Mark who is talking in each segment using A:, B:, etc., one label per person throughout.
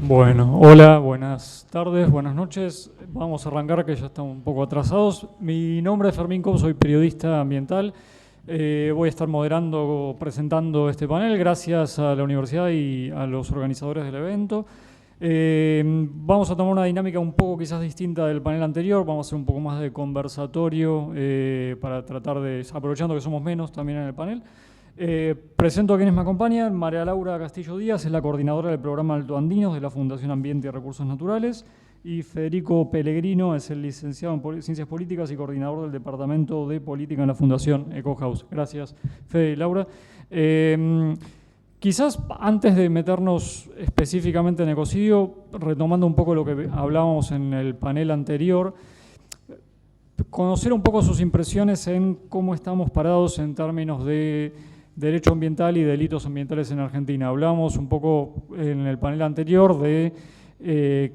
A: Bueno, hola, buenas tardes, buenas noches. Vamos a arrancar que ya estamos un poco atrasados. Mi nombre es Fermín Cobb, soy periodista ambiental. Voy a estar moderando, presentando este panel gracias a la universidad y a los organizadores del evento. Vamos a tomar una dinámica un poco quizás distinta del panel anterior. Vamos a hacer un poco más de conversatorio para tratar de, aprovechando que somos menos también en el panel. Presento a quienes me acompañan. María Laura Castillo Díaz es la coordinadora del programa Alto Andinos de la Fundación Ambiente y Recursos Naturales, y Federico Pellegrino es el licenciado en Ciencias Políticas y coordinador del Departamento de Política en la Fundación EcoHouse. Gracias, Fede y Laura. Quizás antes de meternos específicamente en ecocidio, retomando un poco lo que hablábamos en el panel anterior, conocer un poco sus impresiones en cómo estamos parados en términos de derecho ambiental y delitos ambientales en Argentina. Hablamos un poco en el panel anterior de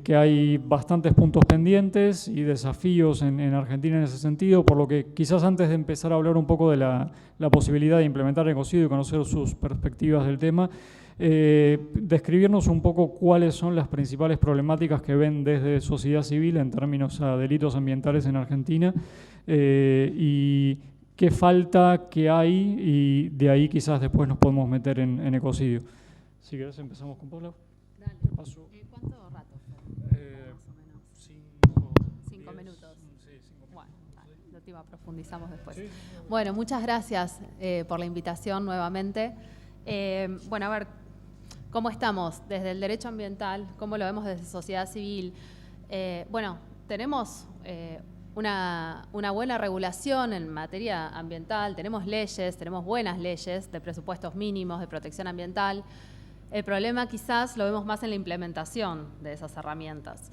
A: que hay bastantes puntos pendientes y desafíos en Argentina en ese sentido, por lo que quizás antes de empezar a hablar un poco de la posibilidad de implementar ecocidio y conocer sus perspectivas del tema, describirnos un poco cuáles son las principales problemáticas que ven desde sociedad civil en términos a delitos ambientales en Argentina y qué falta, qué hay, y de ahí quizás después nos podemos meter en ecocidio. Si querés empezamos con Paula.
B: Dale. ¿Cuánto rato? Más o menos. 5 minutos.
A: Sí, 5 minutos.
B: Bueno, lo último profundizamos después.
A: Sí.
B: Bueno, muchas gracias por la invitación nuevamente. Bueno, a ver, ¿cómo estamos desde el derecho ambiental? ¿Cómo lo vemos desde sociedad civil? Bueno, tenemos una buena regulación en materia ambiental, tenemos leyes, tenemos buenas leyes de presupuestos mínimos, de protección ambiental. El problema quizás lo vemos más en la implementación de esas herramientas.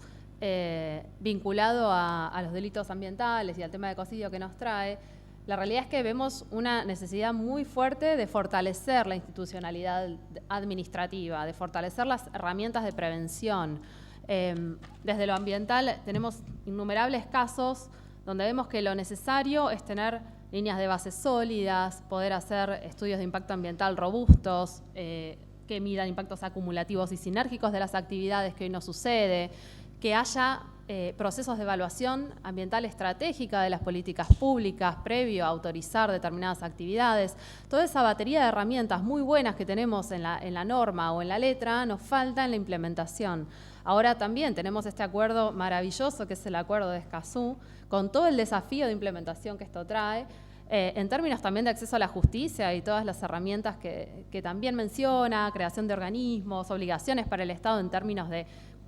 B: Vinculado a los delitos ambientales y al tema de ecocidio que nos trae, la realidad es que vemos una necesidad muy fuerte de fortalecer la institucionalidad administrativa, de fortalecer las herramientas de prevención. Desde lo ambiental tenemos innumerables casos donde vemos que lo necesario es tener líneas de base sólidas, poder hacer estudios de impacto ambiental robustos, que midan impactos acumulativos y sinérgicos de las actividades que hoy no sucede, que haya procesos de evaluación ambiental estratégica de las políticas públicas previo a autorizar determinadas actividades. Toda esa batería de herramientas muy buenas que tenemos en la norma o en la letra nos falta en la implementación. Ahora también tenemos este acuerdo maravilloso que es el acuerdo de Escazú, con todo el desafío de implementación que esto trae, en términos también de acceso a la justicia y todas las herramientas que también menciona, creación de organismos, obligaciones para el Estado en términos de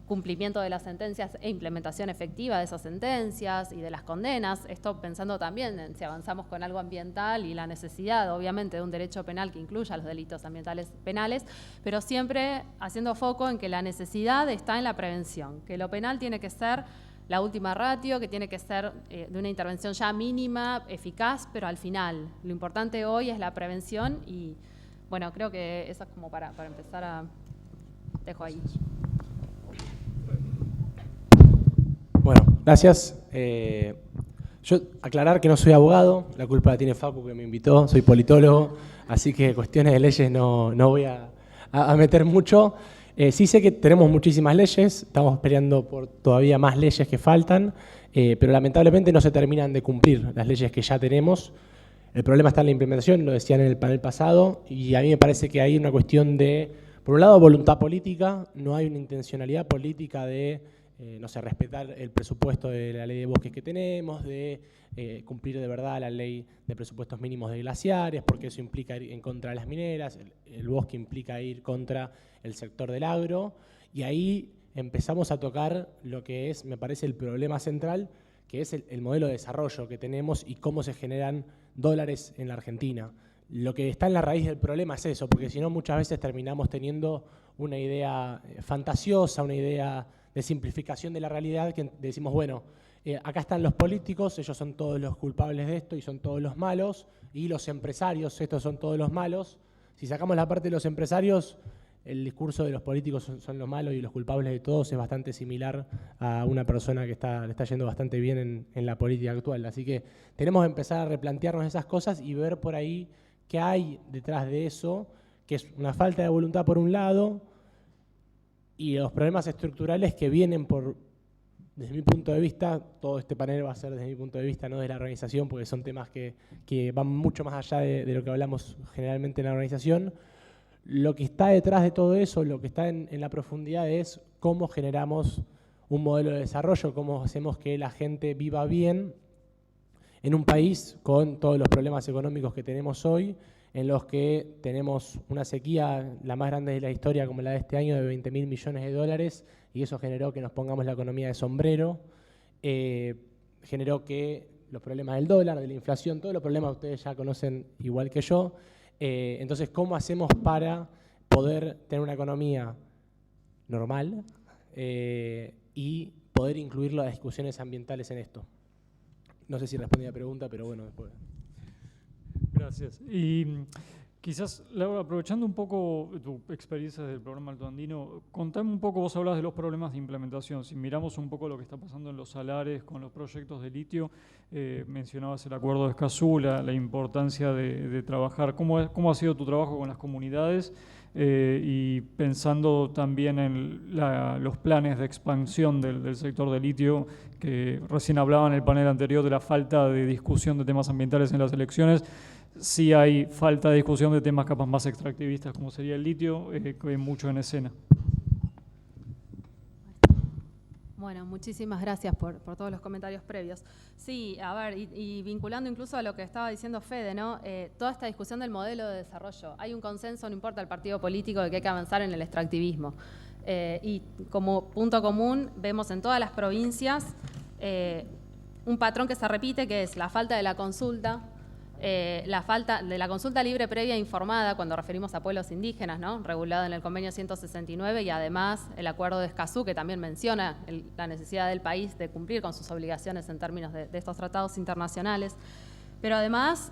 B: cumplimiento de las sentencias e implementación efectiva de esas sentencias y de las condenas. Esto pensando también en si avanzamos con algo ambiental y la necesidad, obviamente, de un derecho penal que incluya los delitos ambientales penales, pero siempre haciendo foco en que la necesidad está en la prevención, que lo penal tiene que ser la última ratio, que tiene que ser de una intervención ya mínima, eficaz, pero al final. Lo importante hoy es la prevención y, bueno, creo que eso es como para empezar a... Dejo ahí.
C: Bueno, gracias. Yo aclarar que no soy abogado, la culpa la tiene Facu que me invitó, soy politólogo, así que cuestiones de leyes no voy a meter mucho. Sí sé que tenemos muchísimas leyes, estamos peleando por todavía más leyes que faltan, pero lamentablemente no se terminan de cumplir las leyes que ya tenemos. El problema está en la implementación, lo decían en el panel pasado, y a mí me parece que hay una cuestión de, por un lado, voluntad política, no hay una intencionalidad política de no sé, respetar el presupuesto de la ley de bosques que tenemos, de cumplir de verdad la ley de presupuestos mínimos de glaciares, porque eso implica ir en contra de las mineras, el bosque implica ir contra el sector del agro, y ahí empezamos a tocar lo que es, me parece, el problema central, que es el modelo de desarrollo que tenemos y cómo se generan dólares en la Argentina. Lo que está en la raíz del problema es eso, porque si no muchas veces terminamos teniendo una idea fantasiosa, una idea de simplificación de la realidad, que decimos, bueno, acá están los políticos, ellos son todos los culpables de esto y son todos los malos, y los empresarios, estos son todos los malos. Si sacamos la parte de los empresarios, el discurso de los políticos son los malos y los culpables de todos es bastante similar a una persona que le está yendo bastante bien en la política actual. Así que tenemos que empezar a replantearnos esas cosas y ver por ahí qué hay detrás de eso, que es una falta de voluntad por un lado, y los problemas estructurales que vienen desde mi punto de vista, todo este panel va a ser desde mi punto de vista, no de la organización, porque son temas que van mucho más allá de lo que hablamos generalmente en la organización. Lo que está detrás de todo eso, lo que está en la profundidad es cómo generamos un modelo de desarrollo, cómo hacemos que la gente viva bien en un país con todos los problemas económicos que tenemos hoy, en los que tenemos una sequía, la más grande de la historia, como la de este año, de 20.000 millones de dólares, y eso generó que nos pongamos la economía de sombrero, generó que los problemas del dólar, de la inflación, todos los problemas que ustedes ya conocen igual que yo. Entonces, ¿cómo hacemos para poder tener una economía normal y poder incluir las discusiones ambientales en esto? No sé si respondí a la pregunta, pero bueno, después.
A: Gracias. Y quizás, Laura, aprovechando un poco tu experiencia del programa Alto Andino, contame un poco, vos hablas de los problemas de implementación. Si miramos un poco lo que está pasando en los salares con los proyectos de litio, mencionabas el acuerdo de Escazú, la importancia de trabajar. ¿Cómo ha sido tu trabajo con las comunidades? Y pensando también en los planes de expansión del sector de litio, que recién hablaba en el panel anterior de la falta de discusión de temas ambientales en las elecciones. Sí hay falta de discusión de temas capaz más extractivistas, como sería el litio, que hay mucho en escena.
B: Bueno, muchísimas gracias por todos los comentarios previos. Sí, a ver, y vinculando incluso a lo que estaba diciendo Fede, ¿no? Toda esta discusión del modelo de desarrollo. Hay un consenso, no importa el partido político, de que hay que avanzar en el extractivismo. Y como punto común, vemos en todas las provincias un patrón que se repite, que es la falta de la consulta, la falta de la consulta libre previa e informada cuando referimos a pueblos indígenas, ¿no? Regulado en el convenio 169 y además el acuerdo de Escazú, que también menciona la necesidad del país de cumplir con sus obligaciones en términos de estos tratados internacionales. Pero además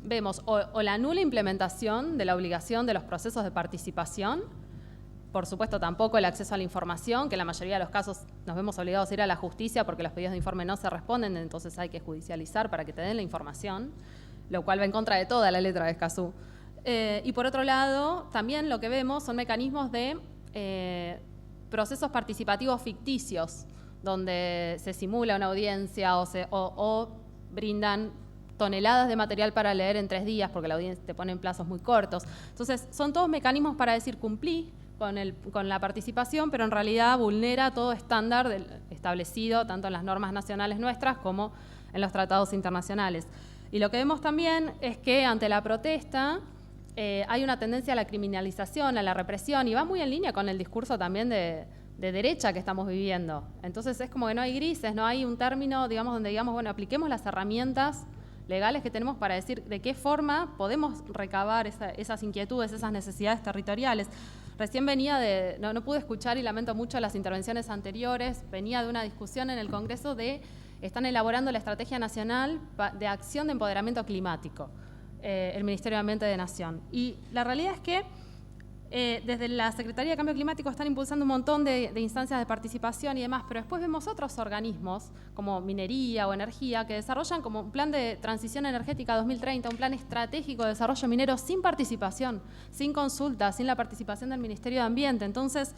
B: vemos o la nula implementación de la obligación de los procesos de participación. Por supuesto, tampoco el acceso a la información, que en la mayoría de los casos nos vemos obligados a ir a la justicia porque los pedidos de informe no se responden, entonces hay que judicializar para que te den la información, lo cual va en contra de toda la letra de Escazú. Y por otro lado, también lo que vemos son mecanismos de procesos participativos ficticios, donde se simula una audiencia o brindan toneladas de material para leer en 3 días porque la audiencia te pone en plazos muy cortos. Entonces, son todos mecanismos para decir cumplí con la participación, pero en realidad vulnera todo estándar establecido tanto en las normas nacionales nuestras como en los tratados internacionales. Y lo que vemos también es que ante la protesta hay una tendencia a la criminalización, a la represión, y va muy en línea con el discurso también de derecha que estamos viviendo. Entonces es como que no hay grises, no hay un término, digamos, donde digamos, bueno, apliquemos las herramientas legales que tenemos para decir de qué forma podemos recabar esas inquietudes, esas necesidades territoriales. Recién venía no pude escuchar y lamento mucho las intervenciones anteriores, venía de una discusión en el Congreso están elaborando la Estrategia Nacional de Acción de Empoderamiento Climático, el Ministerio de Ambiente de Nación. Y la realidad es que desde la Secretaría de Cambio Climático están impulsando un montón de instancias de participación y demás, pero después vemos otros organismos, como minería o energía, que desarrollan como un plan de transición energética 2030, un plan estratégico de desarrollo minero sin participación, sin consulta, sin la participación del Ministerio de Ambiente. Entonces,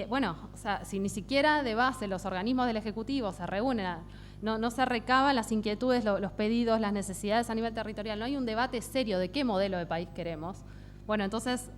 B: o sea, si ni siquiera de base los organismos del Ejecutivo se reúnen, no se recaban las inquietudes, los pedidos, las necesidades a nivel territorial, no hay un debate serio de qué modelo de país queremos. Bueno, entonces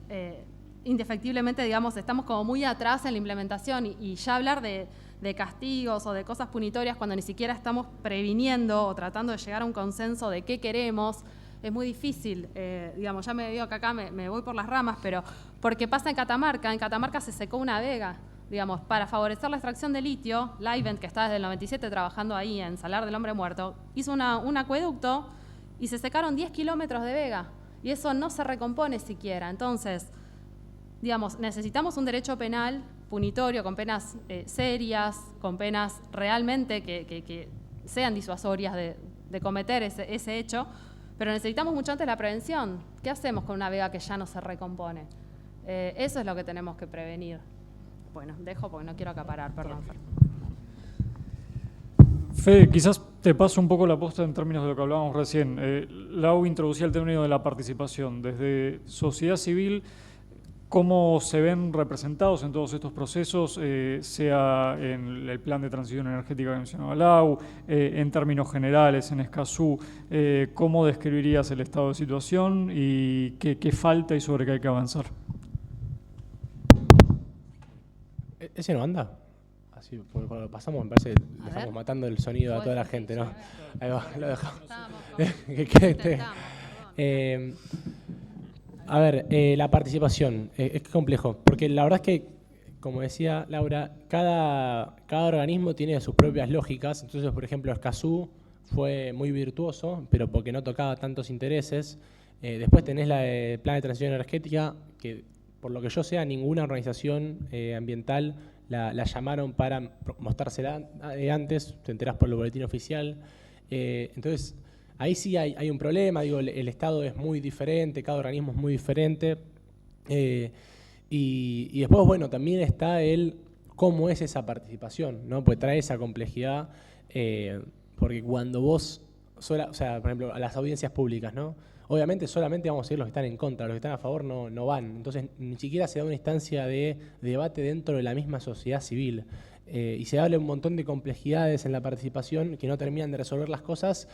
B: indefectiblemente, digamos, estamos como muy atrás en la implementación y ya hablar de castigos o de cosas punitorias cuando ni siquiera estamos previniendo o tratando de llegar a un consenso de qué queremos, es muy difícil. Digamos, ya me digo que acá me voy por las ramas, pero porque pasa en Catamarca se secó una vega, digamos, para favorecer la extracción de litio. Livent, que está desde el 97 trabajando ahí en Salar del Hombre Muerto, hizo un acueducto y se secaron 10 kilómetros de vega y eso no se recompone siquiera. Entonces, digamos, necesitamos un derecho penal punitorio, con penas serias, con penas realmente que sean disuasorias de cometer ese hecho, pero necesitamos mucho antes la prevención. ¿Qué hacemos con una vega que ya no se recompone? Eso es lo que tenemos que prevenir. Bueno, dejo porque no quiero acaparar, perdón.
A: Fede, quizás te paso un poco la posta en términos de lo que hablábamos recién. Lau introducía el término de la participación. Desde sociedad civil, ¿Cómo se ven representados en todos estos procesos, sea en el plan de transición energética que mencionaba Lau, en términos generales, en Escazú? ¿Cómo describirías el estado de situación y qué falta y sobre qué hay que avanzar?
C: ¿Ese no anda? Así, porque cuando lo pasamos me parece que le estamos matando el sonido a toda la gente, ¿no? Ahí va, lo dejamos. A ver, la participación, es complejo, porque la verdad es que, como decía Laura, cada organismo tiene sus propias lógicas. Entonces, por ejemplo, Escazú fue muy virtuoso, pero porque no tocaba tantos intereses. Después tenés el plan de transición energética, que por lo que yo sé, ninguna organización ambiental la llamaron para mostrársela antes, te enterás por el boletín oficial. Entonces, ahí sí hay un problema, digo, el Estado es muy diferente, cada organismo es muy diferente. Y después, bueno, también está cómo es esa participación, ¿no? Pues trae esa complejidad, porque cuando vos, o sea, por ejemplo, a las audiencias públicas, ¿no? Obviamente solamente vamos a ir los que están en contra, los que están a favor no van. Entonces ni siquiera se da una instancia de debate dentro de la misma sociedad civil. Y se habla un montón de complejidades en la participación que no terminan de resolver las cosas.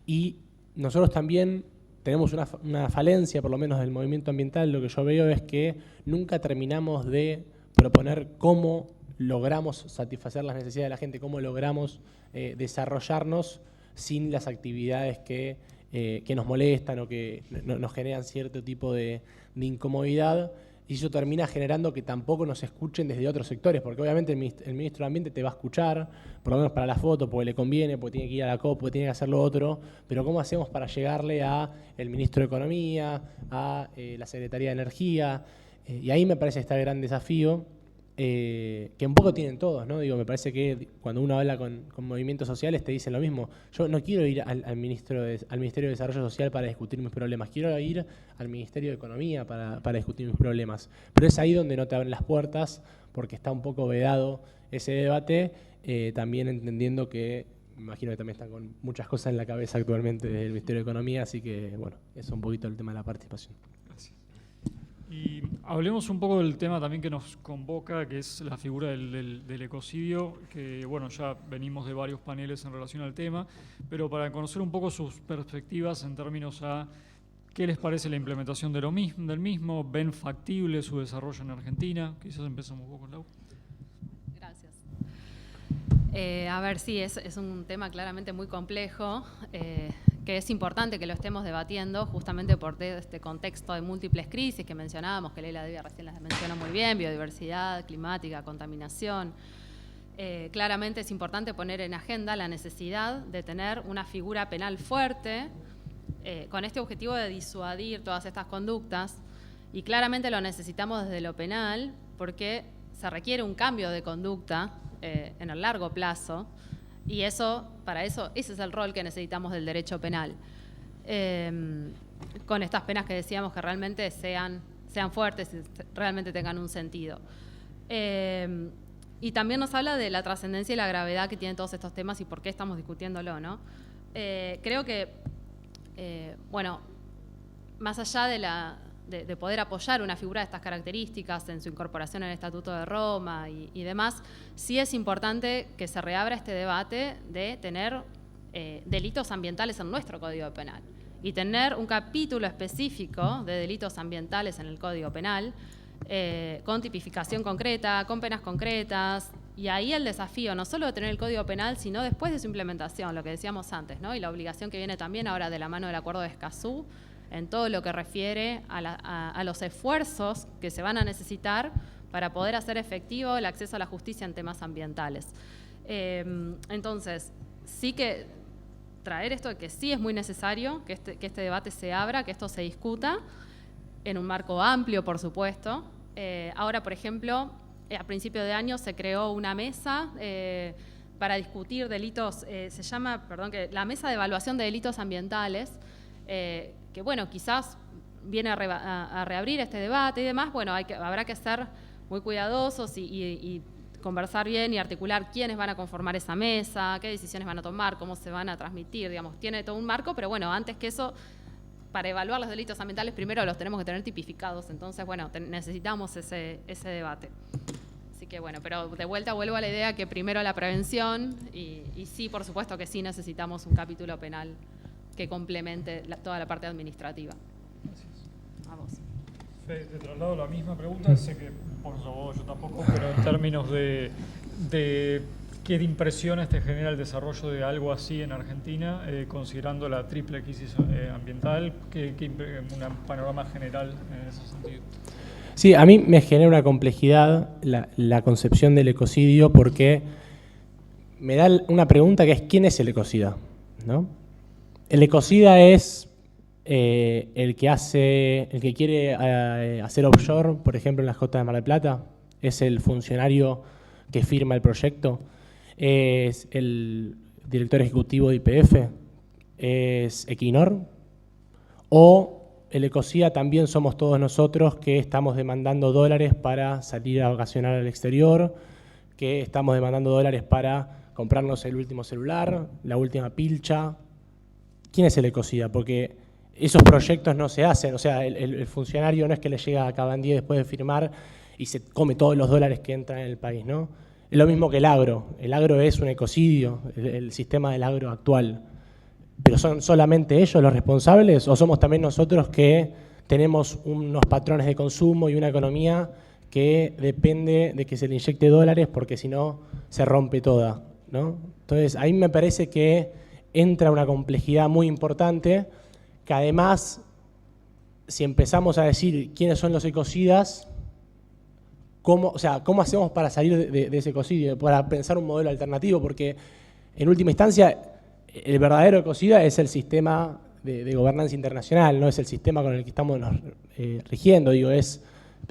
C: Y nosotros también tenemos una falencia, por lo menos del movimiento ambiental. Lo que yo veo es que nunca terminamos de proponer cómo logramos satisfacer las necesidades de la gente, cómo logramos desarrollarnos sin las actividades que nos molestan o que nos generan cierto tipo de incomodidad, y eso termina generando que tampoco nos escuchen desde otros sectores, porque obviamente el ministro de Ambiente te va a escuchar, por lo menos para la foto, porque le conviene, porque tiene que ir a la COP, porque tiene que hacer lo otro, pero ¿cómo hacemos para llegarle a el ministro de Economía, a la Secretaría de Energía? Y ahí me parece que está el gran desafío, que un poco tienen todos, ¿no? Digo, me parece que cuando uno habla con movimientos sociales te dicen lo mismo. Yo no quiero ir al Ministerio de Desarrollo Social para discutir mis problemas, quiero ir al Ministerio de Economía para discutir mis problemas. Pero es ahí donde no te abren las puertas, porque está un poco vedado ese debate, también entendiendo que, me imagino que también están con muchas cosas en la cabeza actualmente desde el Ministerio de Economía, así que, bueno, eso es un poquito el tema de la participación.
A: Y hablemos un poco del tema también que nos convoca, que es la figura del ecocidio, que bueno, ya venimos de varios paneles en relación al tema, pero para conocer un poco sus perspectivas en términos a qué les parece la implementación del mismo, ven factible su desarrollo en Argentina. Quizás empezamos un poco con Lau.
B: Gracias. A ver, sí, es un tema claramente muy complejo, que es importante que lo estemos debatiendo justamente por este contexto de múltiples crisis que mencionábamos, que Leila Devia recién las mencionó muy bien: biodiversidad, climática, contaminación. Claramente es importante poner en agenda la necesidad de tener una figura penal fuerte con este objetivo de disuadir todas estas conductas, y claramente lo necesitamos desde lo penal porque se requiere un cambio de conducta en el largo plazo. Y para eso, ese es el rol que necesitamos del derecho penal. Con estas penas que decíamos que realmente sean fuertes y realmente tengan un sentido. Y también nos habla de la trascendencia y la gravedad que tienen todos estos temas y por qué estamos discutiéndolo, ¿no? Creo que, bueno, más allá de poder apoyar una figura de estas características en su incorporación en el Estatuto de Roma y demás, sí es importante que se reabra este debate de tener delitos ambientales en nuestro Código Penal y tener un capítulo específico de delitos ambientales en el Código Penal, con tipificación concreta, con penas concretas. Y ahí el desafío, no solo de tener el Código Penal, sino después de su implementación, lo que decíamos antes, ¿no? Y la obligación que viene también ahora de la mano del Acuerdo de Escazú, en todo lo que refiere a los esfuerzos que se van a necesitar para poder hacer efectivo el acceso a la justicia en temas ambientales. Entonces, sí que traer esto de que sí es muy necesario que este debate se abra, que esto se discuta en un marco amplio, por supuesto. Ahora, por ejemplo, a principio de año se creó una mesa para discutir delitos, se llama, la Mesa de Evaluación de Delitos Ambientales, que bueno, quizás viene a reabrir este debate y demás. Bueno, habrá que ser muy cuidadosos y conversar bien y articular quiénes van a conformar esa mesa, qué decisiones van a tomar, cómo se van a transmitir, digamos, tiene todo un marco, pero bueno, antes que eso para evaluar los delitos ambientales primero los tenemos que tener tipificados, entonces bueno, necesitamos ese debate. Así que bueno, pero de vuelta vuelvo a la idea que primero la prevención y sí, por supuesto que sí necesitamos un capítulo penal que complemente toda la parte administrativa.
A: Gracias.
B: A vos.
A: Te traslado la misma pregunta, sé que por eso yo tampoco, pero en términos de qué impresiones te genera el desarrollo de algo así en Argentina, considerando la triple crisis ambiental, un panorama general en ese sentido.
C: Sí, a mí me genera una complejidad la concepción del ecocidio porque me da una pregunta que es ¿quién es el ecocida? ¿No? El ecocida es el que quiere hacer offshore, por ejemplo, en las costas de Mar del Plata, es el funcionario que firma el proyecto, es el director ejecutivo de YPF, es Equinor, o el ecocida también somos todos nosotros que estamos demandando dólares para salir a vacacionar al exterior, que estamos demandando dólares para comprarnos el último celular, la última pilcha. ¿Quién es el ecocida? Porque esos proyectos no se hacen, o sea, el funcionario no es que le llega a Cabandier después de firmar y se come todos los dólares que entran en el país, ¿no? Es lo mismo que el agro es un ecocidio, el sistema del agro actual. ¿Pero son solamente ellos los responsables o somos también nosotros que tenemos unos patrones de consumo y una economía que depende de que se le inyecte dólares porque si no se rompe toda, ¿no? Entonces ahí me parece que entra una complejidad muy importante que además, si empezamos a decir quiénes son los ecocidas, ¿cómo hacemos para salir de ese ecocidio? Para pensar un modelo alternativo, porque en última instancia el verdadero ecocida es el sistema de gobernanza internacional, no es el sistema con el que estamos rigiendo, es,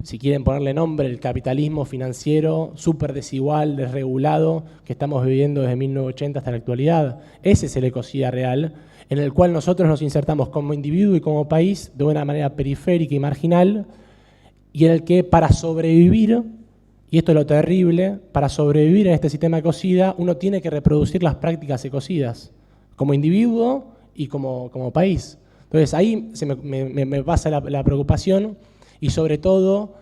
C: si quieren ponerle nombre, el capitalismo financiero súper desigual, desregulado, que estamos viviendo desde 1980 hasta la actualidad. Ese es el ecocida real, en el cual nosotros nos insertamos como individuo y como país de una manera periférica y marginal, y en el que para sobrevivir, y esto es lo terrible, para sobrevivir en este sistema ecocida, uno tiene que reproducir las prácticas ecocidas, como individuo y como país. Entonces ahí me pasa la preocupación y sobre todo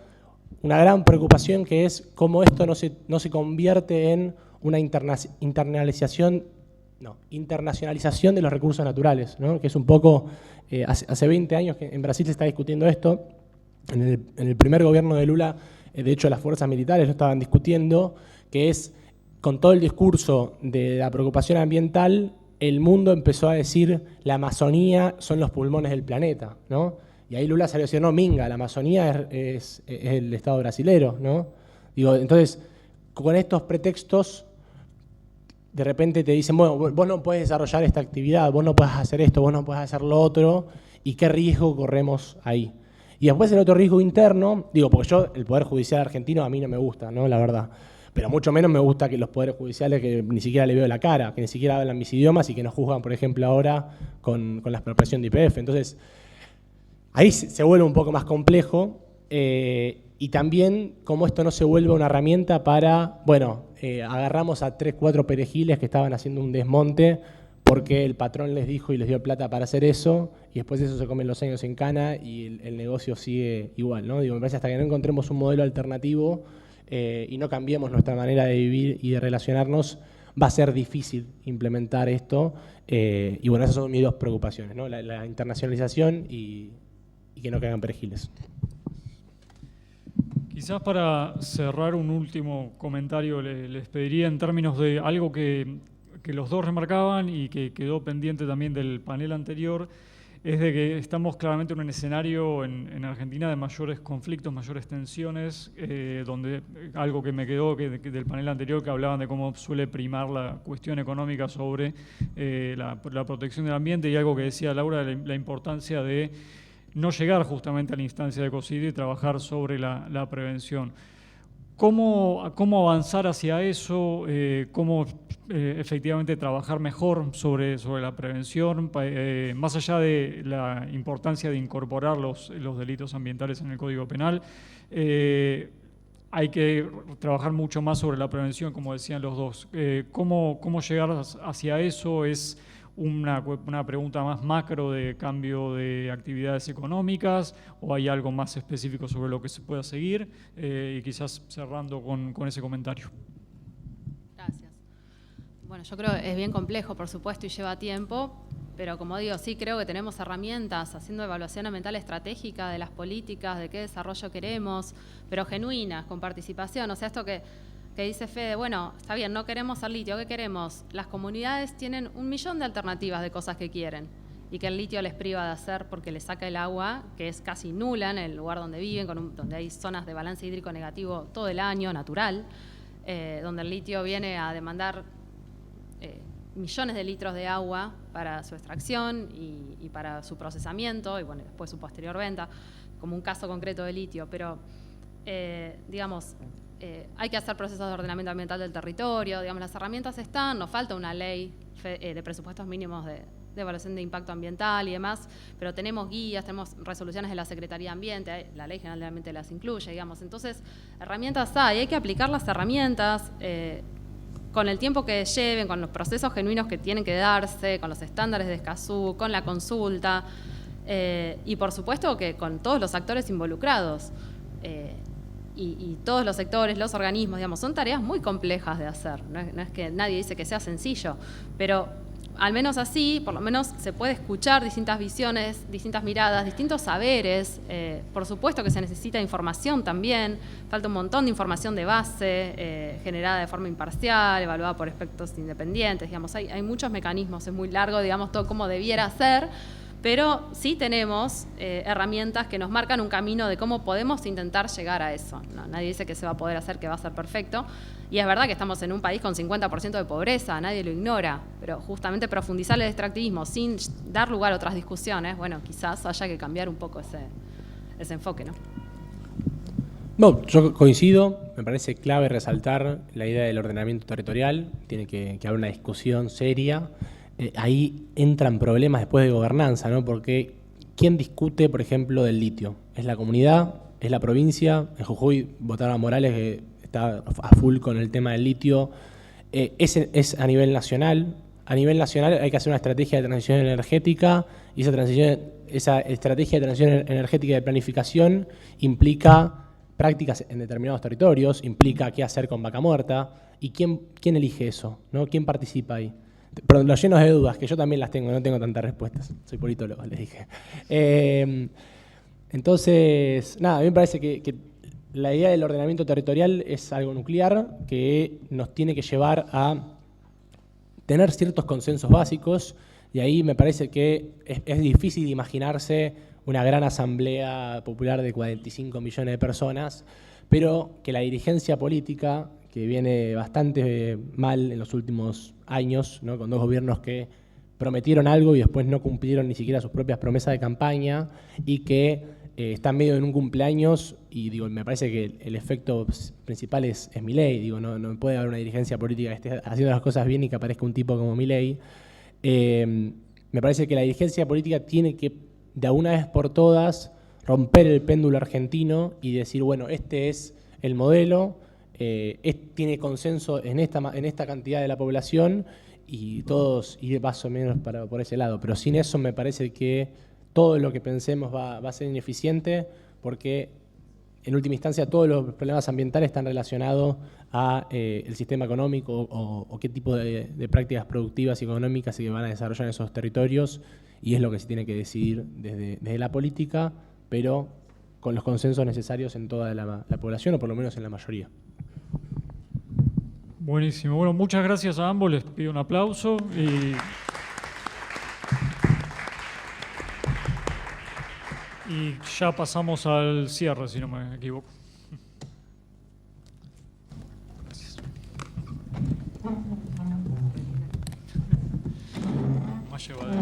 C: una gran preocupación que es cómo esto no se convierte en una internacionalización de los recursos naturales, ¿no? Que es un poco, hace 20 años que en Brasil se está discutiendo esto, en el primer gobierno de Lula, de hecho las fuerzas militares lo estaban discutiendo, que es con todo el discurso de la preocupación ambiental, el mundo empezó a decir la Amazonía son los pulmones del planeta, ¿no? Y ahí Lula salió a decir, no, minga, la Amazonía es el Estado brasilero, ¿no? Entonces, con estos pretextos, de repente te dicen, bueno, vos no podés desarrollar esta actividad, vos no podés hacer esto, vos no podés hacer lo otro, y qué riesgo corremos ahí. Y después el otro riesgo interno, porque el Poder Judicial argentino a mí no me gusta, ¿no? La verdad. Pero mucho menos me gusta que los poderes judiciales que ni siquiera le veo la cara, que ni siquiera hablan mis idiomas y que nos juzgan, por ejemplo, ahora con la expropiación de YPF. Entonces, ahí se vuelve un poco más complejo y también como esto no se vuelve una herramienta para, agarramos a 3, 4 perejiles que estaban haciendo un desmonte porque el patrón les dijo y les dio plata para hacer eso y después eso se comen los años en cana y el negocio sigue igual, ¿no? Me parece hasta que no encontremos un modelo alternativo y no cambiemos nuestra manera de vivir y de relacionarnos, va a ser difícil implementar esto. Esas son mis dos preocupaciones, ¿no? La internacionalización y que no caigan perejiles.
A: Quizás para cerrar un último comentario les pediría en términos de algo que los dos remarcaban y que quedó pendiente también del panel anterior, es de que estamos claramente en un escenario en Argentina de mayores conflictos, mayores tensiones, donde algo que me quedó del panel anterior que hablaban de cómo suele primar la cuestión económica sobre la protección del ambiente y algo que decía Laura de la importancia de no llegar justamente a la instancia de ecocidio y trabajar sobre la prevención. ¿Cómo avanzar hacia eso? ¿Cómo efectivamente trabajar mejor sobre la prevención? Más allá de la importancia de incorporar los delitos ambientales en el Código Penal, hay que trabajar mucho más sobre la prevención, como decían los dos. ¿Cómo llegar hacia eso? ¿Es una pregunta más macro de cambio de actividades económicas, o hay algo más específico sobre lo que se pueda seguir, y quizás cerrando con ese comentario.
B: Gracias. Bueno, yo creo que es bien complejo, por supuesto, y lleva tiempo, pero como digo, sí creo que tenemos herramientas haciendo evaluación ambiental estratégica de las políticas, de qué desarrollo queremos, pero genuinas, con participación. O sea, esto que dice Fede, bueno, está bien, no queremos el litio, ¿qué queremos? Las comunidades tienen 1.000.000 de alternativas de cosas que quieren y que el litio les priva de hacer porque les saca el agua, que es casi nula en el lugar donde viven, donde hay zonas de balance hídrico negativo todo el año, natural, donde el litio viene a demandar millones de litros de agua para su extracción y para su procesamiento y bueno, después su posterior venta, como un caso concreto de litio, pero digamos, hay que hacer procesos de ordenamiento ambiental del territorio, digamos, las herramientas están, nos falta una ley de presupuestos mínimos de evaluación de impacto ambiental y demás, pero tenemos guías, tenemos resoluciones de la Secretaría de Ambiente, la ley generalmente las incluye, digamos, entonces herramientas hay que aplicar las herramientas con el tiempo que lleven, con los procesos genuinos que tienen que darse, con los estándares de Escazú, con la consulta y por supuesto que con todos los actores involucrados. Y todos los sectores, los organismos, digamos, son tareas muy complejas de hacer. No es que nadie dice que sea sencillo, pero al menos así, por lo menos se puede escuchar distintas visiones, distintas miradas, distintos saberes. Por supuesto que se necesita información también, falta un montón de información de base, generada de forma imparcial, evaluada por expertos independientes. Digamos, hay muchos mecanismos, es muy largo, digamos, todo como debiera ser. Pero sí tenemos herramientas que nos marcan un camino de cómo podemos intentar llegar a eso. No, nadie dice que se va a poder hacer, que va a ser perfecto. Y es verdad que estamos en un país con 50% de pobreza, nadie lo ignora. Pero justamente profundizar el extractivismo sin dar lugar a otras discusiones, bueno, quizás haya que cambiar un poco ese enfoque, ¿no?
C: No, yo coincido. Me parece clave resaltar la idea del ordenamiento territorial. Tiene que haber una discusión seria. Ahí entran problemas después de gobernanza, ¿no? Porque ¿quién discute, por ejemplo, del litio? ¿Es la comunidad? ¿Es la provincia? En Jujuy votaron a Morales, que está a full con el tema del litio. Es a nivel nacional. A nivel nacional hay que hacer una estrategia de transición energética y esa estrategia de transición energética y de planificación implica prácticas en determinados territorios, implica qué hacer con vaca muerta. ¿Y quién elige eso? ¿No? ¿Quién participa ahí? Pero los llenos de dudas, que yo también las tengo, no tengo tantas respuestas. Soy politólogo, les dije. Entonces, nada, a mí me parece que la idea del ordenamiento territorial es algo nuclear que nos tiene que llevar a tener ciertos consensos básicos y ahí me parece que es difícil imaginarse una gran asamblea popular de 45 millones de personas, pero que la dirigencia política, que viene bastante mal en los últimos años, ¿no? Con dos gobiernos que prometieron algo y después no cumplieron ni siquiera sus propias promesas de campaña y que están medio en un cumpleaños y digo, me parece que el efecto principal es Milei. Digo, no puede haber una dirigencia política que esté haciendo las cosas bien y que aparezca un tipo como Milei. Me parece que la dirigencia política tiene que de una vez por todas romper el péndulo argentino y decir, bueno, este es el modelo, tiene consenso en esta cantidad de la población y todos ir más o menos por ese lado. Pero sin eso me parece que todo lo que pensemos va a ser ineficiente porque en última instancia todos los problemas ambientales están relacionados a el sistema económico o qué tipo de prácticas productivas y económicas se van a desarrollar en esos territorios y es lo que se tiene que decidir desde la política, pero con los consensos necesarios en toda la población o por lo menos en la mayoría.
A: Buenísimo. Bueno, muchas gracias a ambos. Les pido un aplauso. Y ya pasamos al cierre, si no me equivoco. Gracias. Más llevadero.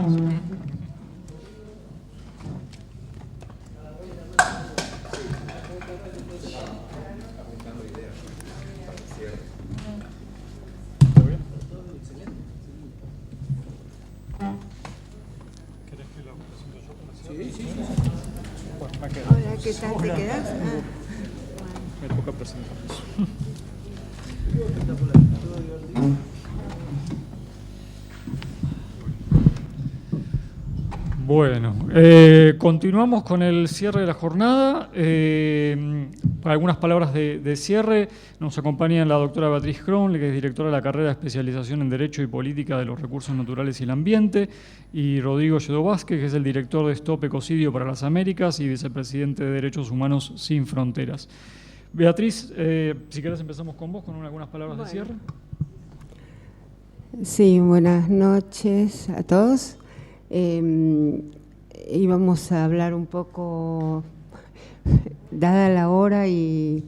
D: Hola, ¿qué tal? ¿Te quedás?
A: Me toca presentar eso. Bueno, continuamos con el cierre de la jornada. Para algunas palabras de cierre, nos acompaña la doctora Beatriz Cronle, que es directora de la carrera de especialización en Derecho y Política de los Recursos Naturales y el Ambiente, y Rodrigo Lledó Vázquez, que es el director de Stop Ecocidio para las Américas y vicepresidente de Derechos Humanos Sin Fronteras. Beatriz, si querés empezamos con vos, con algunas palabras de cierre.
D: Sí, buenas noches a todos. Íbamos a hablar un poco, dada la hora y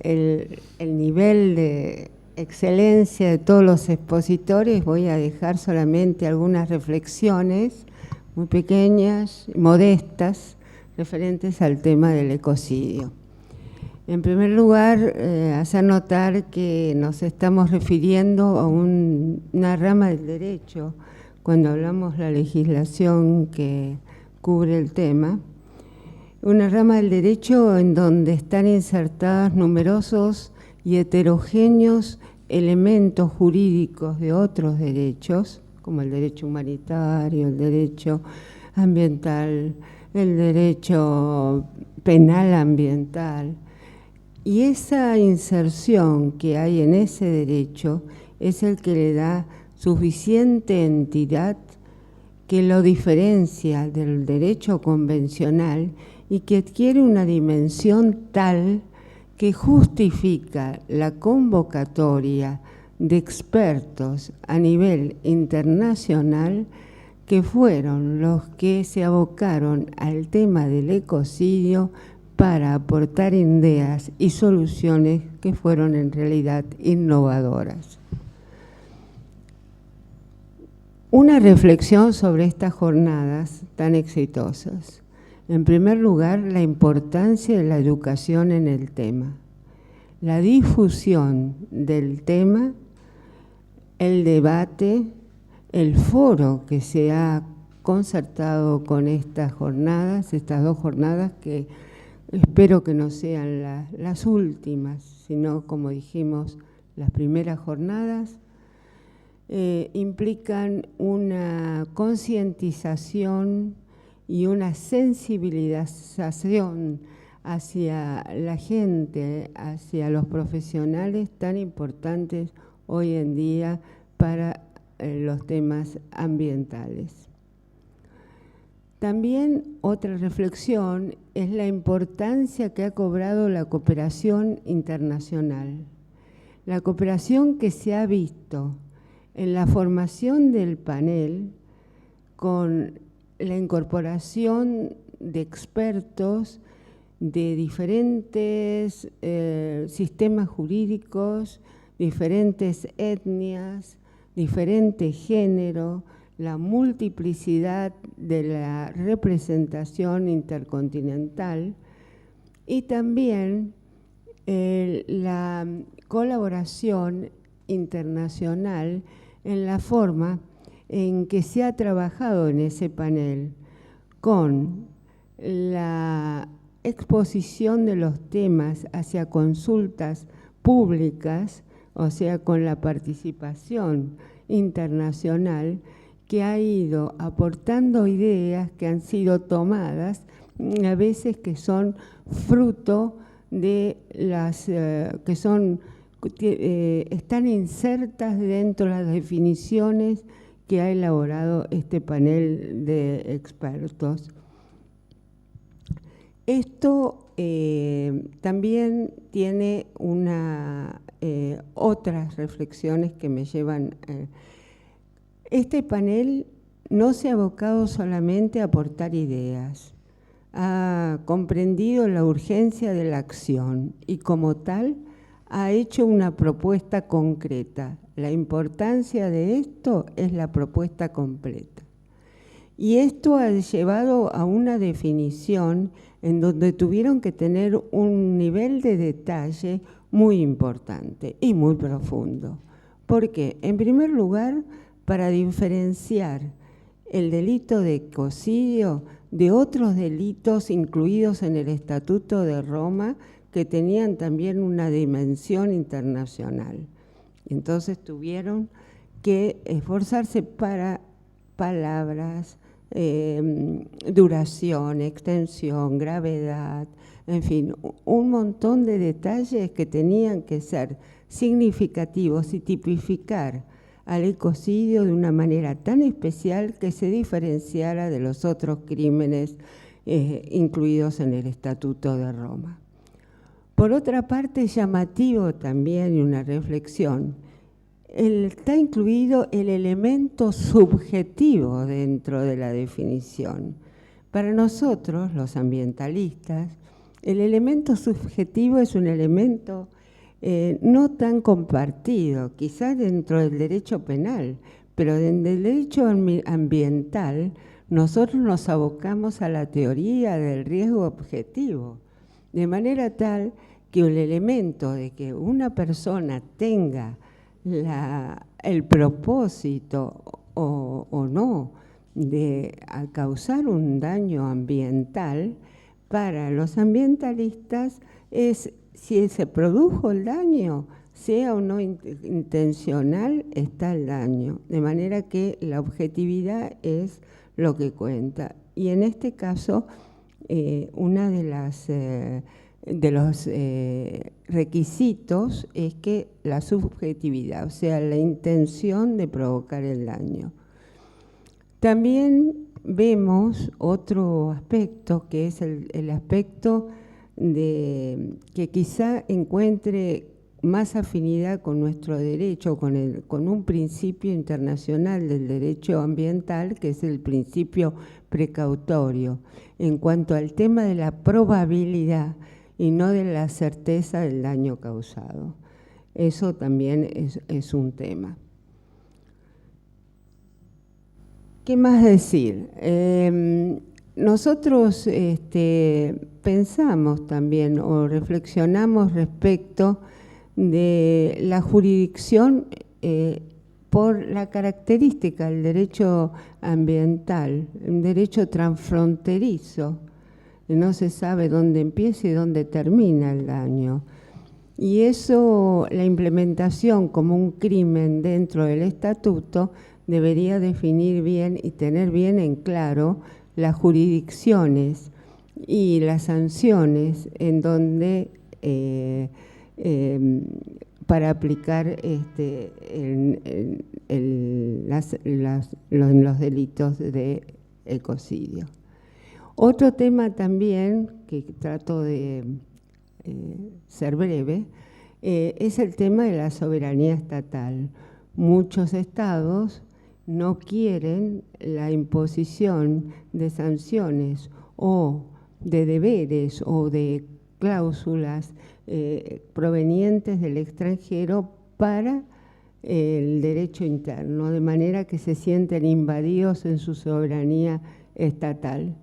D: el nivel de excelencia de todos los expositores, voy a dejar solamente algunas reflexiones muy pequeñas, modestas, referentes al tema del ecocidio. En primer lugar, hacer notar que nos estamos refiriendo a una rama del derecho, cuando hablamos la legislación que cubre el tema, una rama del derecho en donde están insertados numerosos y heterogéneos elementos jurídicos de otros derechos, como el derecho humanitario, el derecho ambiental, el derecho penal ambiental. Y esa inserción que hay en ese derecho es el que le da suficiente entidad que lo diferencia del derecho convencional y que adquiere una dimensión tal que justifica la convocatoria de expertos a nivel internacional que fueron los que se abocaron al tema del ecocidio para aportar ideas y soluciones que fueron en realidad innovadoras. Una reflexión sobre estas jornadas tan exitosas. En primer lugar, la importancia de la educación en el tema, la difusión del tema, el debate, el foro que se ha concertado con estas dos jornadas que espero que no sean las últimas, sino, como dijimos, las primeras jornadas, implican una concientización y una sensibilización hacia la gente, hacia los profesionales tan importantes hoy en día para los temas ambientales. También otra reflexión es la importancia que ha cobrado la cooperación internacional. La cooperación que se ha visto en la formación del panel con la incorporación de expertos de diferentes sistemas jurídicos, diferentes etnias, diferentes géneros, la multiplicidad de la representación intercontinental y también la colaboración internacional en la forma en que se ha trabajado en ese panel con la exposición de los temas hacia consultas públicas, o sea, con la participación internacional, que ha ido aportando ideas que han sido tomadas, a veces que son fruto de las están insertas dentro de las definiciones que ha elaborado este panel de expertos. Esto también tiene otras reflexiones que me llevan. Este panel no se ha abocado solamente a aportar ideas, ha comprendido la urgencia de la acción y como tal ha hecho una propuesta concreta. La importancia de esto es la propuesta completa. Y esto ha llevado a una definición en donde tuvieron que tener un nivel de detalle muy importante y muy profundo. ¿Por qué? En primer lugar, para diferenciar el delito de ecocidio de otros delitos incluidos en el Estatuto de Roma que tenían también una dimensión internacional. Entonces tuvieron que esforzarse para palabras, duración, extensión, gravedad, en fin, un montón de detalles que tenían que ser significativos y tipificar al ecocidio de una manera tan especial que se diferenciara de los otros crímenes incluidos en el Estatuto de Roma. Por otra parte, llamativo también y una reflexión, está incluido el elemento subjetivo dentro de la definición. Para nosotros, los ambientalistas, el elemento subjetivo es un elemento no tan compartido, quizás dentro del derecho penal, pero dentro del derecho ambiental nosotros nos abocamos a la teoría del riesgo objetivo, de manera tal que el elemento de que una persona tenga el propósito o no de causar un daño ambiental, para los ambientalistas es si se produjo el daño, sea o no intencional, está el daño. De manera que la objetividad es lo que cuenta. Y en este caso, una de los requisitos es que la subjetividad, o sea, la intención de provocar el daño. También vemos otro aspecto, que es el aspecto que quizá encuentre más afinidad con nuestro derecho, con un principio internacional del derecho ambiental, que es el principio precautorio, en cuanto al tema de la probabilidad y no de la certeza del daño causado. Eso también es un tema. ¿Qué más decir? Nosotros pensamos también o reflexionamos respecto de la jurisdicción por la característica del derecho ambiental, un derecho transfronterizo. No se sabe dónde empieza y dónde termina el daño. Y eso, la implementación como un crimen dentro del estatuto, debería definir bien y tener bien en claro las jurisdicciones y las sanciones en donde para aplicar los delitos de ecocidio. Otro tema también, que trato de ser breve, es el tema de la soberanía estatal. Muchos estados no quieren la imposición de sanciones o de deberes o de cláusulas provenientes del extranjero para el derecho interno, de manera que se sienten invadidos en su soberanía estatal.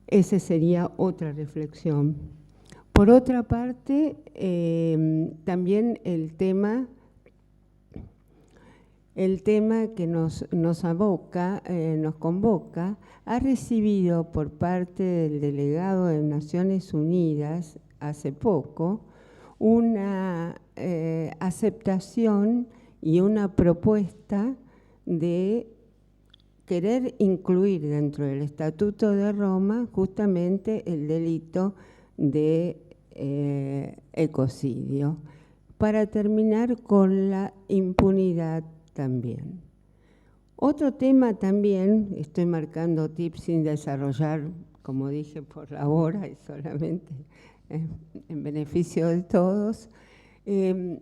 D: Esa sería otra reflexión. Por otra parte, también el tema que nos aboca, nos convoca, ha recibido por parte del delegado de Naciones Unidas hace poco una aceptación y una propuesta de querer incluir dentro del Estatuto de Roma justamente el delito de ecocidio, para terminar con la impunidad también. Otro tema también, estoy marcando tips sin desarrollar, como dije, por la hora y solamente en beneficio de todos, el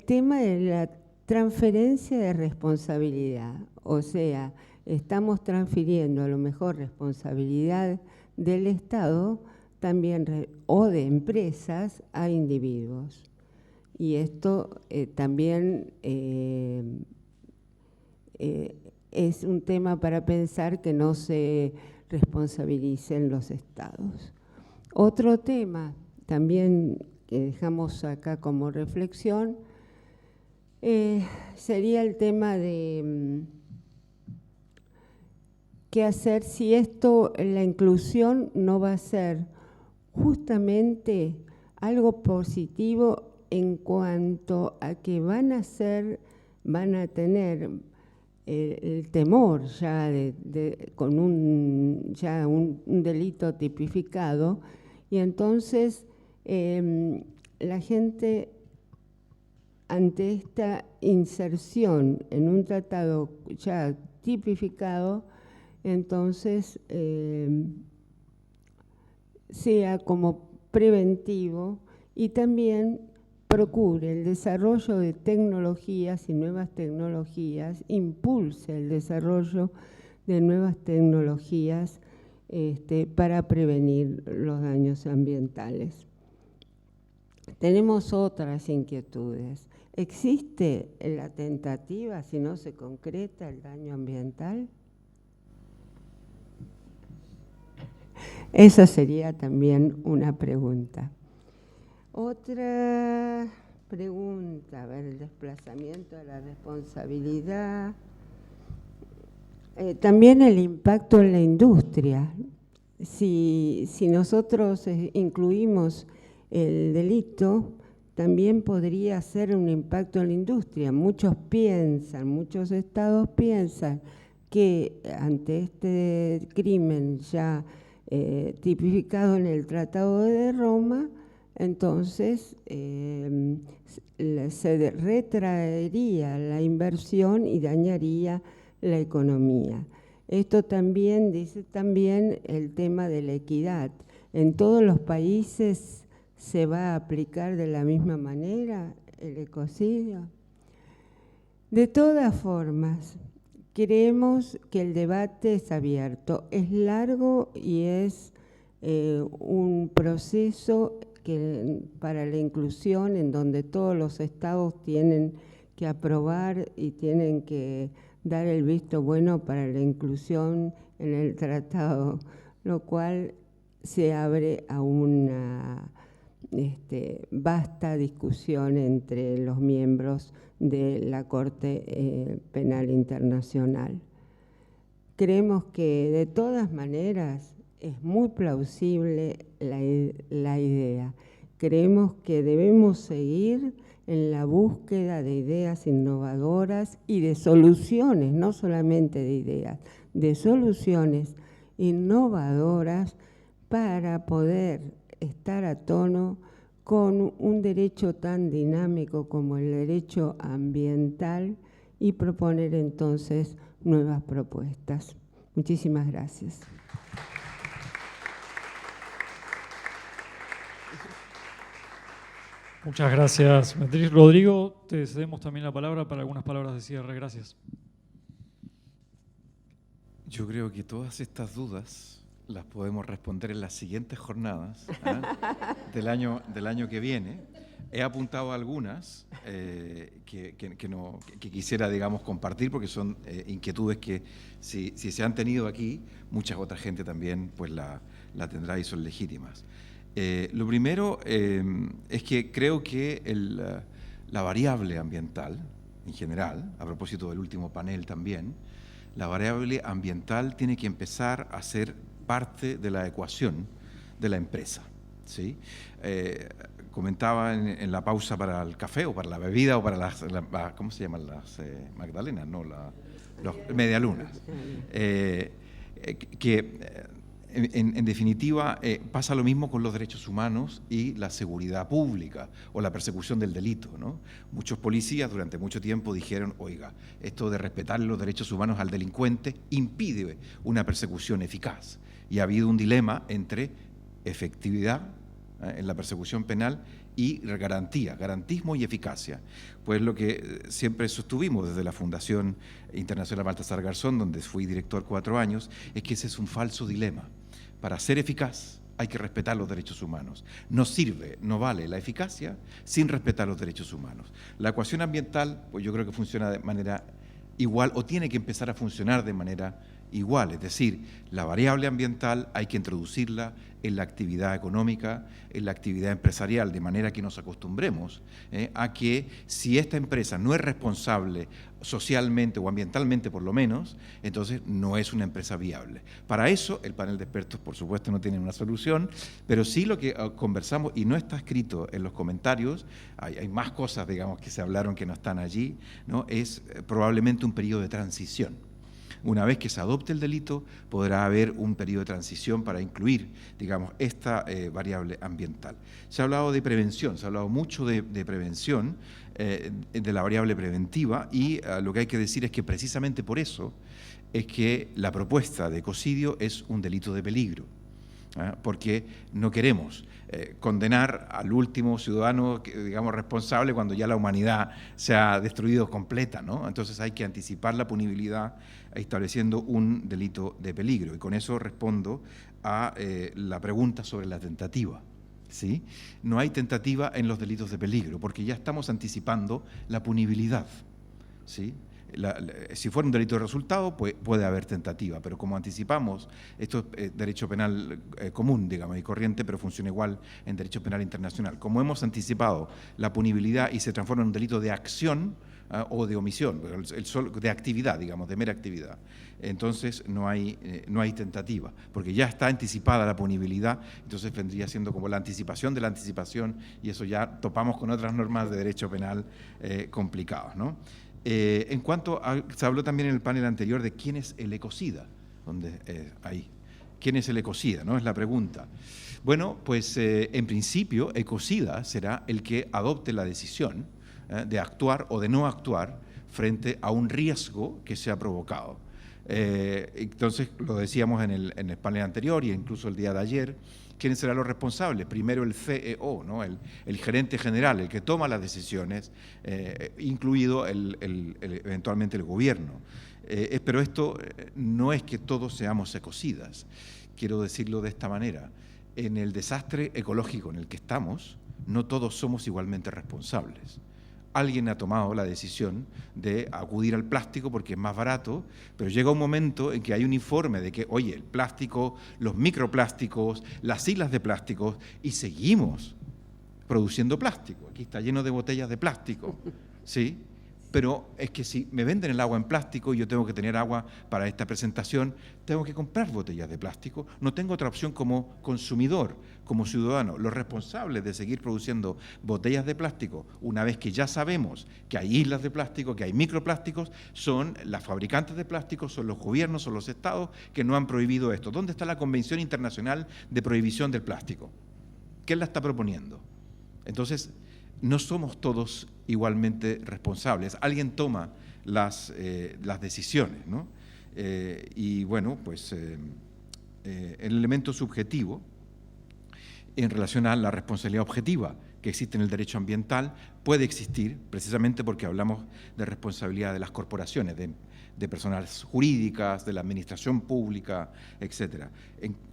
D: tema de la transferencia de responsabilidad, o sea, estamos transfiriendo a lo mejor responsabilidad del Estado también o de empresas a individuos. Y esto también es un tema para pensar que no se responsabilicen los estados. Otro tema también que dejamos acá como reflexión sería el tema de qué hacer si la inclusión no va a ser justamente algo positivo en cuanto a que van a tener el temor ya con un delito tipificado, y entonces la gente, ante esta inserción en un tratado ya tipificado, entonces sea como preventivo y también procure el desarrollo de tecnologías y nuevas tecnologías, impulse el desarrollo de nuevas tecnologías para prevenir los daños ambientales. Tenemos otras inquietudes. ¿Existe la tentativa, si no se concreta el daño ambiental? Esa sería también una pregunta. Otra pregunta, a ver, el desplazamiento de la responsabilidad. También el impacto en la industria. Si nosotros incluimos el delito, también podría ser un impacto en la industria. Muchos estados piensan que ante este crimen ya tipificado en el Tratado de Roma, entonces se retraería la inversión y dañaría la economía. Esto también dice el tema de la equidad. En todos los países se va a aplicar de la misma manera el ecocidio. De todas formas, creemos que el debate es abierto, es largo y es un proceso para la inclusión en donde todos los estados tienen que aprobar y tienen que dar el visto bueno para la inclusión en el tratado, lo cual se abre a una vasta discusión entre los miembros de la Corte Penal Internacional. Creemos que de todas maneras es muy plausible la idea. Creemos que debemos seguir en la búsqueda de ideas innovadoras y de soluciones, no solamente de ideas, de soluciones innovadoras para poder estar a tono con un derecho tan dinámico como el derecho ambiental y proponer entonces nuevas propuestas. Muchísimas gracias.
A: Muchas gracias, Beatriz. Rodrigo, te cedemos también la palabra para algunas palabras de cierre. Gracias.
E: Yo creo que todas estas dudas las podemos responder en las siguientes jornadas del año que viene. He apuntado algunas que quisiera, digamos, compartir porque son inquietudes que si se han tenido aquí, mucha otra gente también pues la tendrá y son legítimas. Lo primero es que creo que la variable ambiental, en general, a propósito del último panel también, la variable ambiental tiene que empezar a ser parte de la ecuación de la empresa, ¿sí? Comentaba en la pausa para el café o para la bebida o para las ¿cómo se llaman las magdalenas? No, los medialunas. En definitiva, pasa lo mismo con los derechos humanos y la seguridad pública o la persecución del delito, ¿no? Muchos policías durante mucho tiempo dijeron, oiga, esto de respetar los derechos humanos al delincuente impide una persecución eficaz. Y ha habido un dilema entre efectividad en la persecución penal y garantismo y eficacia. Pues lo que siempre sostuvimos desde la Fundación Internacional Baltasar Garzón, donde fui director 4 años, es que ese es un falso dilema. Para ser eficaz hay que respetar los derechos humanos. No sirve, no vale la eficacia sin respetar los derechos humanos. La ecuación ambiental, pues yo creo que funciona de manera igual o tiene que empezar a funcionar de manera igual, es decir, la variable ambiental hay que introducirla en la actividad económica, en la actividad empresarial, de manera que nos acostumbremos a que si esta empresa no es responsable socialmente o ambientalmente por lo menos, entonces no es una empresa viable. Para eso el panel de expertos por supuesto no tiene una solución, pero sí lo que conversamos, y no está escrito en los comentarios, hay más cosas digamos que se hablaron que no están allí, ¿no? Es probablemente un periodo de transición. Una vez que se adopte el delito, podrá haber un periodo de transición para incluir, digamos, esta variable ambiental. Se ha hablado de prevención, se ha hablado mucho de prevención, de la variable preventiva, y lo que hay que decir es que precisamente por eso es que la propuesta de ecocidio es un delito de peligro, porque no queremos condenar al último ciudadano, digamos, responsable cuando ya la humanidad se ha destruido completa, ¿no? Entonces hay que anticipar la punibilidad estableciendo un delito de peligro. Y con eso respondo a la pregunta sobre la tentativa, ¿sí? No hay tentativa en los delitos de peligro, porque ya estamos anticipando la punibilidad, ¿sí? Si fuera un delito de resultado, pues puede haber tentativa, pero como anticipamos, esto es derecho penal común, digamos, y corriente, pero funciona igual en derecho penal internacional. Como hemos anticipado la punibilidad y se transforma en un delito de acción o de omisión, de actividad, digamos, de mera actividad, entonces no hay tentativa, porque ya está anticipada la punibilidad, entonces vendría siendo como la anticipación de la anticipación, y eso ya topamos con otras normas de derecho penal complicadas, ¿no? En cuanto a, se habló también en el panel anterior de quién es el ecocida, ahí, ¿quién es el ecocida? ¿No? Es la pregunta. Bueno, pues en principio ecocida será el que adopte la decisión de actuar o de no actuar frente a un riesgo que se ha provocado. Entonces, lo decíamos en el panel anterior y incluso el día de ayer, ¿quiénes serán los responsables? Primero el CEO, ¿no? el gerente general, el que toma las decisiones, incluido eventualmente el gobierno. Pero esto no es que todos seamos ecocidas, quiero decirlo de esta manera. En el desastre ecológico en el que estamos, no todos somos igualmente responsables. Alguien ha tomado la decisión de acudir al plástico porque es más barato, pero llega un momento en que hay un informe de que, oye, el plástico, los microplásticos, las islas de plásticos, y seguimos produciendo plástico. Aquí está lleno de botellas de plástico, ¿sí? Pero es que si me venden el agua en plástico y yo tengo que tener agua para esta presentación, tengo que comprar botellas de plástico. No tengo otra opción como consumidor, como ciudadano. Los responsables de seguir produciendo botellas de plástico, una vez que ya sabemos que hay islas de plástico, que hay microplásticos, son las fabricantes de plástico, son los gobiernos, son los estados que no han prohibido esto. ¿Dónde está la Convención Internacional de Prohibición del Plástico? ¿Quién la está proponiendo? Entonces, no somos todos igualmente responsables. Alguien toma las decisiones, ¿no? Y bueno, pues el elemento subjetivo en relación a la responsabilidad objetiva que existe en el derecho ambiental puede existir precisamente porque hablamos de responsabilidad de las corporaciones, de personas jurídicas, de la administración pública, etcétera.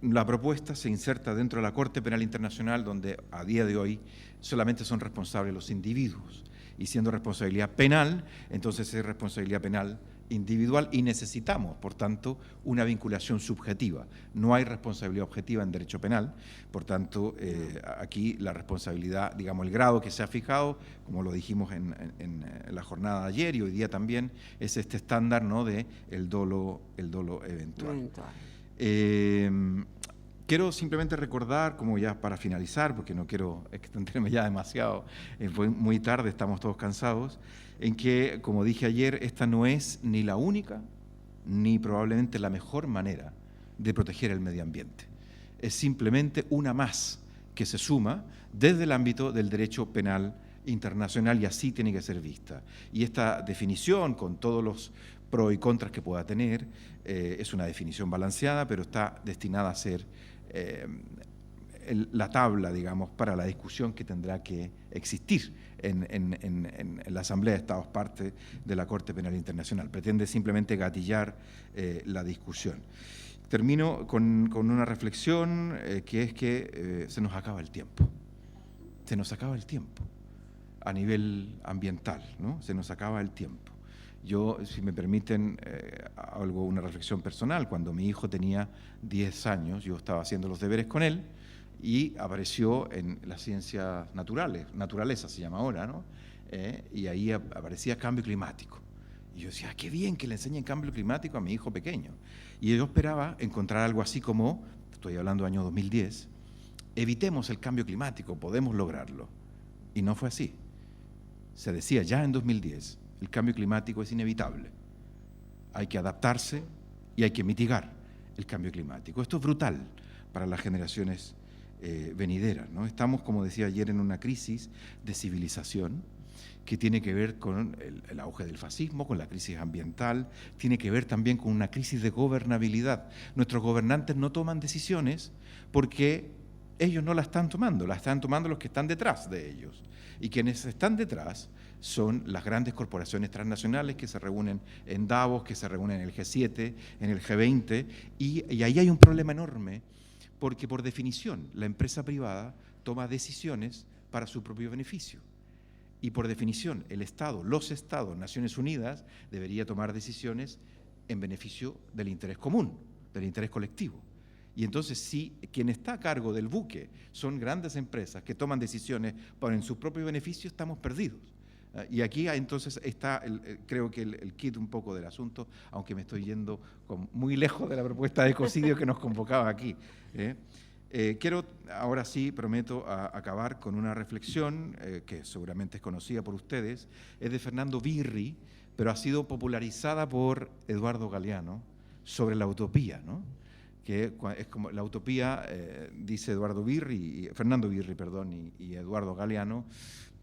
E: La propuesta se inserta dentro de la Corte Penal Internacional, donde a día de hoy solamente son responsables los individuos. Y siendo responsabilidad penal, entonces es responsabilidad penal individual y necesitamos, por tanto, una vinculación subjetiva. No hay responsabilidad objetiva en derecho penal, por tanto, aquí la responsabilidad, digamos, el grado que se ha fijado, como lo dijimos en la jornada de ayer y hoy día también, es este estándar, ¿no?, de el dolo eventual. Quiero simplemente recordar, como ya para finalizar, porque no quiero extenderme ya demasiado, fue muy tarde, estamos todos cansados, en que, como dije ayer, esta no es ni la única, ni probablemente la mejor manera de proteger el medio ambiente. Es simplemente una más que se suma desde el ámbito del derecho penal internacional y así tiene que ser vista. Y esta definición, con todos los pros y contras que pueda tener, es una definición balanceada, pero está destinada a ser la tabla, digamos, para la discusión que tendrá que existir en la Asamblea de Estados Partes de la Corte Penal Internacional. Pretende simplemente gatillar la discusión. Termino con una reflexión que es que se nos acaba el tiempo. Se nos acaba el tiempo a nivel ambiental, ¿no? Se nos acaba el tiempo. Yo, si me permiten, hago una reflexión personal. Cuando mi hijo tenía 10 años, yo estaba haciendo los deberes con él y apareció en las ciencias naturales, naturaleza se llama ahora, ¿no? Y ahí aparecía cambio climático. Y yo decía, qué bien que le enseñen cambio climático a mi hijo pequeño. Y yo esperaba encontrar algo así como, estoy hablando del año 2010, evitemos el cambio climático, podemos lograrlo. Y no fue así. Se decía ya en 2010, el cambio climático es inevitable. Hay que adaptarse y hay que mitigar el cambio climático. Esto es brutal para las generaciones venideras, ¿no? Estamos, como decía ayer, en una crisis de civilización que tiene que ver con el auge del fascismo, con la crisis ambiental, tiene que ver también con una crisis de gobernabilidad. Nuestros gobernantes no toman decisiones porque ellos no las están tomando los que están detrás de ellos. Y quienes están detrás son las grandes corporaciones transnacionales que se reúnen en Davos, que se reúnen en el G7, en el G20, y ahí hay un problema enorme, porque por definición la empresa privada toma decisiones para su propio beneficio. Y por definición el Estado, los Estados, Naciones Unidas, debería tomar decisiones en beneficio del interés común, del interés colectivo. Y entonces, si quien está a cargo del buque son grandes empresas que toman decisiones en su propio beneficio, estamos perdidos. Y aquí entonces está, creo que el kit un poco del asunto, aunque me estoy yendo muy lejos de la propuesta de ecocidio que nos convocaba aquí. Quiero, ahora sí, prometo acabar con una reflexión que seguramente es conocida por ustedes, es de Fernando Birri, pero ha sido popularizada por Eduardo Galeano, sobre la utopía, ¿no? Que es como la utopía, dice Fernando Birri, y Eduardo Galeano,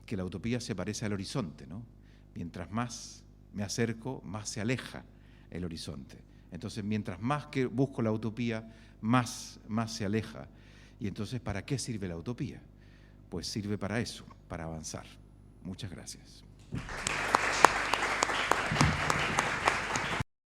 E: que la utopía se parece al horizonte, ¿no? Mientras más me acerco, más se aleja el horizonte. Entonces, mientras más que busco la utopía, más se aleja. Y entonces, ¿para qué sirve la utopía? Pues sirve para eso, para avanzar. Muchas gracias.